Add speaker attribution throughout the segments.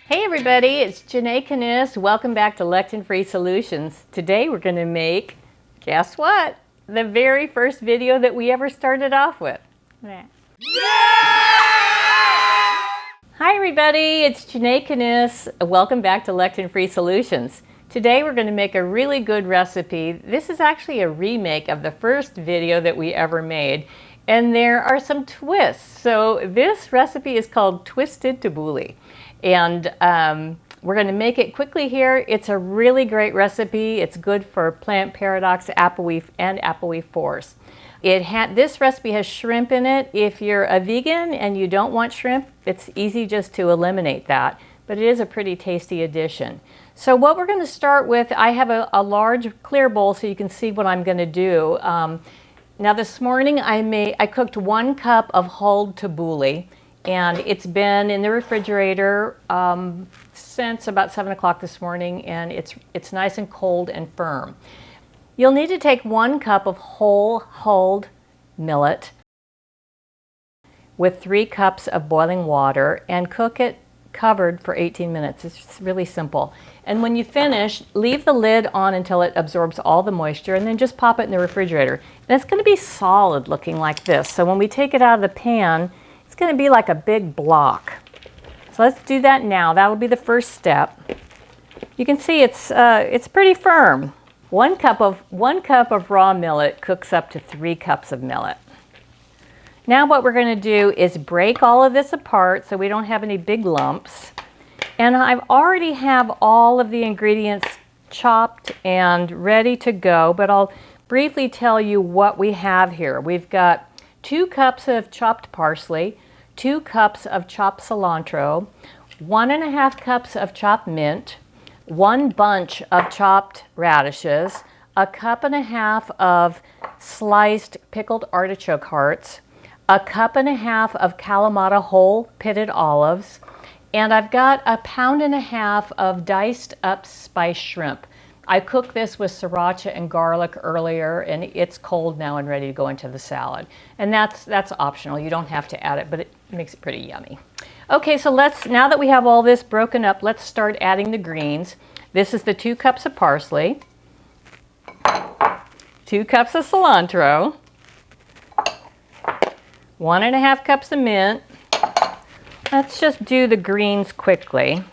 Speaker 1: Hey everybody, it's Janae Canis. Welcome back to Lectin Free Solutions. Today we're going to make, guess what? The very first video that we ever started off with. Yeah! Hi everybody, it's Janae Canis. Welcome back to Lectin Free Solutions. Today we're going to make a really good recipe. This is actually a remake of the first video that we ever made. And there are some twists. So this recipe is called Twisted Tabouli. And we're going to make it quickly here. It's a really great recipe. It's good for plant Pardox, appleweed, and appleweed force. This recipe has shrimp in it. If you're a vegan and you don't want shrimp, it's easy just to eliminate that. But it is a pretty tasty addition. So what we're going to start with, I have a large clear bowl so you can see what I'm going to do. Now this morning I cooked 1 cup of hulled tabouli, and it's been in the refrigerator since about 7 o'clock this morning, and it's nice and cold and firm. You'll need to take 1 cup of whole hulled millet with 3 cups of boiling water and cook it covered for 18 minutes. It's really simple. And when you finish, leave the lid on until it absorbs all the moisture, and then just pop it in the refrigerator. And it's going to be solid looking like this. So when we take it out of the pan, it's going to be like a big block. So let's do that now. That will be the first step. You can see it's pretty firm. 1 cup of raw millet cooks up to 3 cups of millet. Now what we're going to do is break all of this apart so we don't have any big lumps. And I already have all of the ingredients chopped and ready to go, but I'll briefly tell you what we have here. We've got 2 cups of chopped parsley, 2 cups of chopped cilantro, 1.5 cups of chopped mint, 1 bunch of chopped radishes, 1.5 cups of sliced pickled artichoke hearts, 1.5 cups of Kalamata whole pitted olives, and I've got 1.5 pounds of diced up spiced shrimp. I cooked this with Sriracha and garlic earlier, and it's cold now and ready to go into the salad. And that's optional. You don't have to add it, but it makes it pretty yummy. Okay, so now that we have all this broken up, let's start adding the greens. This is the 2 cups of parsley, 2 cups of cilantro, 1.5 cups of mint. Let's just do the greens quickly.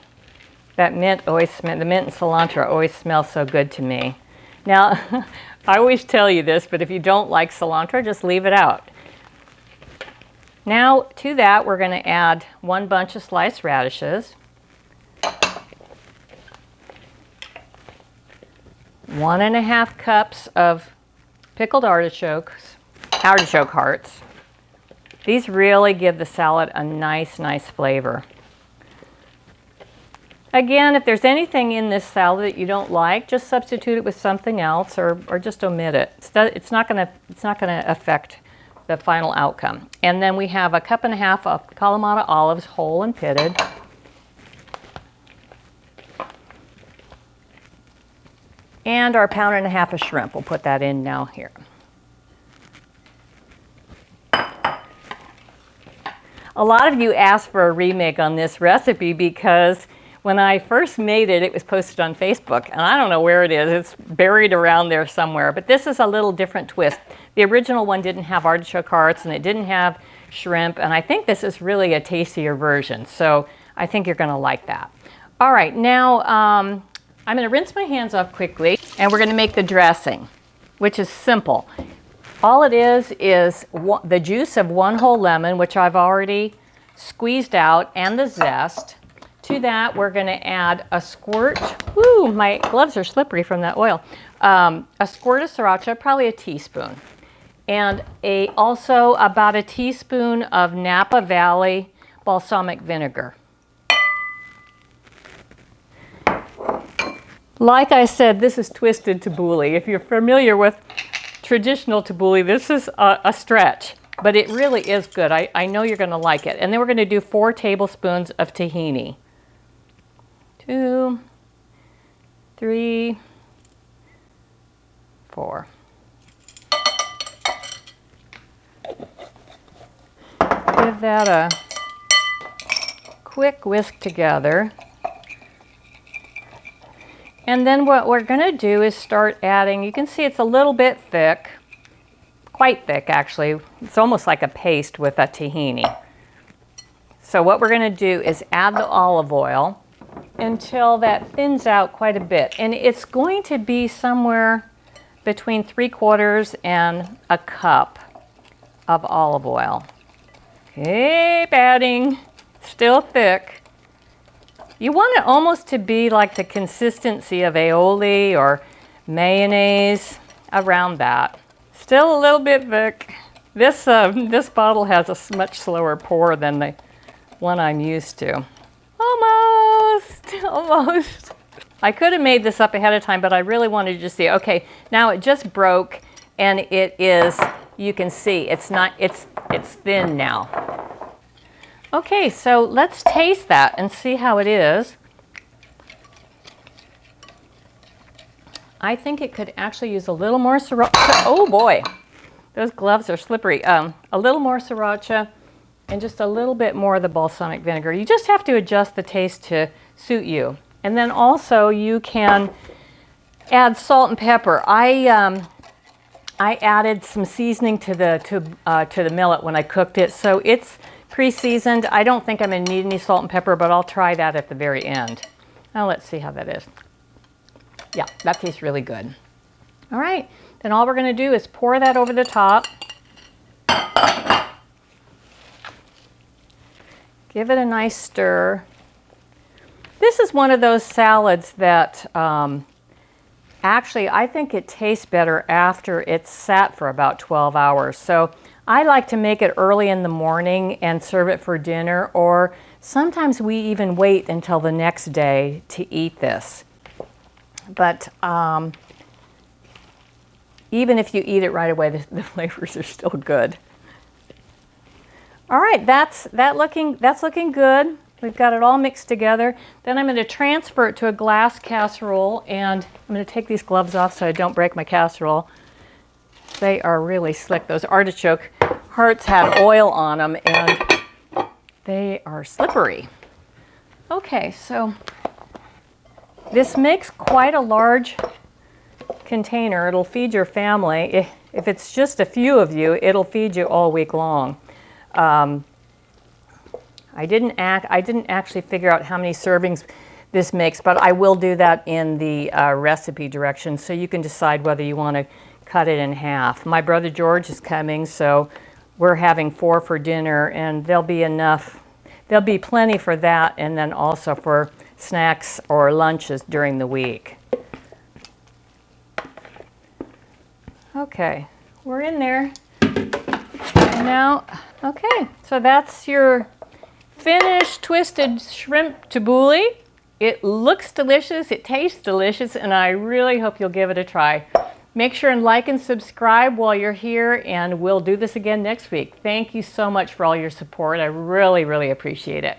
Speaker 1: The mint and cilantro always smell so good to me. Now, I always tell you this, but if you don't like cilantro, just leave it out. Now, to that, we're going to add 1 bunch of sliced radishes, 1.5 cups of pickled artichoke hearts. These really give the salad a nice flavor. Again, if there's anything in this salad that you don't like, just substitute it with something else, or just omit it. It's not going to affect the final outcome. And then we have 1.5 cups of Kalamata olives, whole and pitted. And our 1.5 pounds of shrimp. We'll put that in now here. A lot of you asked for a remake on this recipe because when I first made it, it was posted on Facebook, and I don't know where it is. It's buried around there somewhere, but this is a little different twist. The original one didn't have artichoke hearts, and it didn't have shrimp, and I think this is really a tastier version, so I think you're going to like that. All right, now I'm going to rinse my hands off quickly, and we're going to make the dressing, which is simple. All it is the juice of 1 whole lemon, which I've already squeezed out, and the zest. To that, we're going to add a squirt. Woo, my gloves are slippery from that oil. A squirt of Sriracha, probably a teaspoon. And also about a teaspoon of Napa Valley Balsamic Vinegar. Like I said, this is Twisted Tabouli. If you're familiar with traditional tabouli, this is a stretch, but it really is good. I know you're going to like it. And then we're going to do 4 tablespoons of tahini. 2, 3, 4. Give that a quick whisk together. And then what we're going to do is start adding, you can see it's a little bit thick, quite thick actually. It's almost like a paste with a tahini. So what we're going to do is add the olive oil until that thins out quite a bit. And it's going to be somewhere between 3/4 and a cup of olive oil. Keep adding, still thick. You want it almost to be like the consistency of aioli or mayonnaise, around that. Still a little bit thick. This bottle has a much slower pour than the one I'm used to. Almost. I could have made this up ahead of time, but I really wanted to see. Okay, now it just broke, and it is, you can see, it's thin now. Okay, so let's taste that and see how it is. I think it could actually use a little more sriracha. Oh boy, those gloves are slippery. A little more sriracha and just a little bit more of the balsamic vinegar. You just have to adjust the taste to suit you. And then also you can add salt and pepper. I added some seasoning to the millet when I cooked it, so it's pre-seasoned. I don't think I'm going to need any salt and pepper, but I'll try that at the very end. Now let's see how that is. Yeah, that tastes really good. All right, then all we're going to do is pour that over the top. Give it a nice stir. This is one of those salads that actually I think it tastes better after it's sat for about 12 hours. So I like to make it early in the morning and serve it for dinner, or sometimes we even wait until the next day to eat this. But even if you eat it right away, the flavors are still good. All right, that's looking good. We've got it all mixed together. Then I'm going to transfer it to a glass casserole, and I'm going to take these gloves off so I don't break my casserole. They are really slick. Those artichoke hearts had oil on them, and they are slippery. Okay, so this makes quite a large container. It'll feed your family. If it's just a few of you, it'll feed you all week long. I didn't actually figure out how many servings this makes, but I will do that in the recipe directions, so you can decide whether you want to cut it in half. My brother George is coming, so we're having 4 for dinner, and there'll be enough. There'll be plenty for that, and then also for snacks or lunches during the week. Okay, we're in there. And now, okay, so that's your finished twisted shrimp tabouli. It looks delicious, it tastes delicious, and I really hope you'll give it a try. Make sure and like and subscribe while you're here, and we'll do this again next week. Thank you so much for all your support. I really, really appreciate it.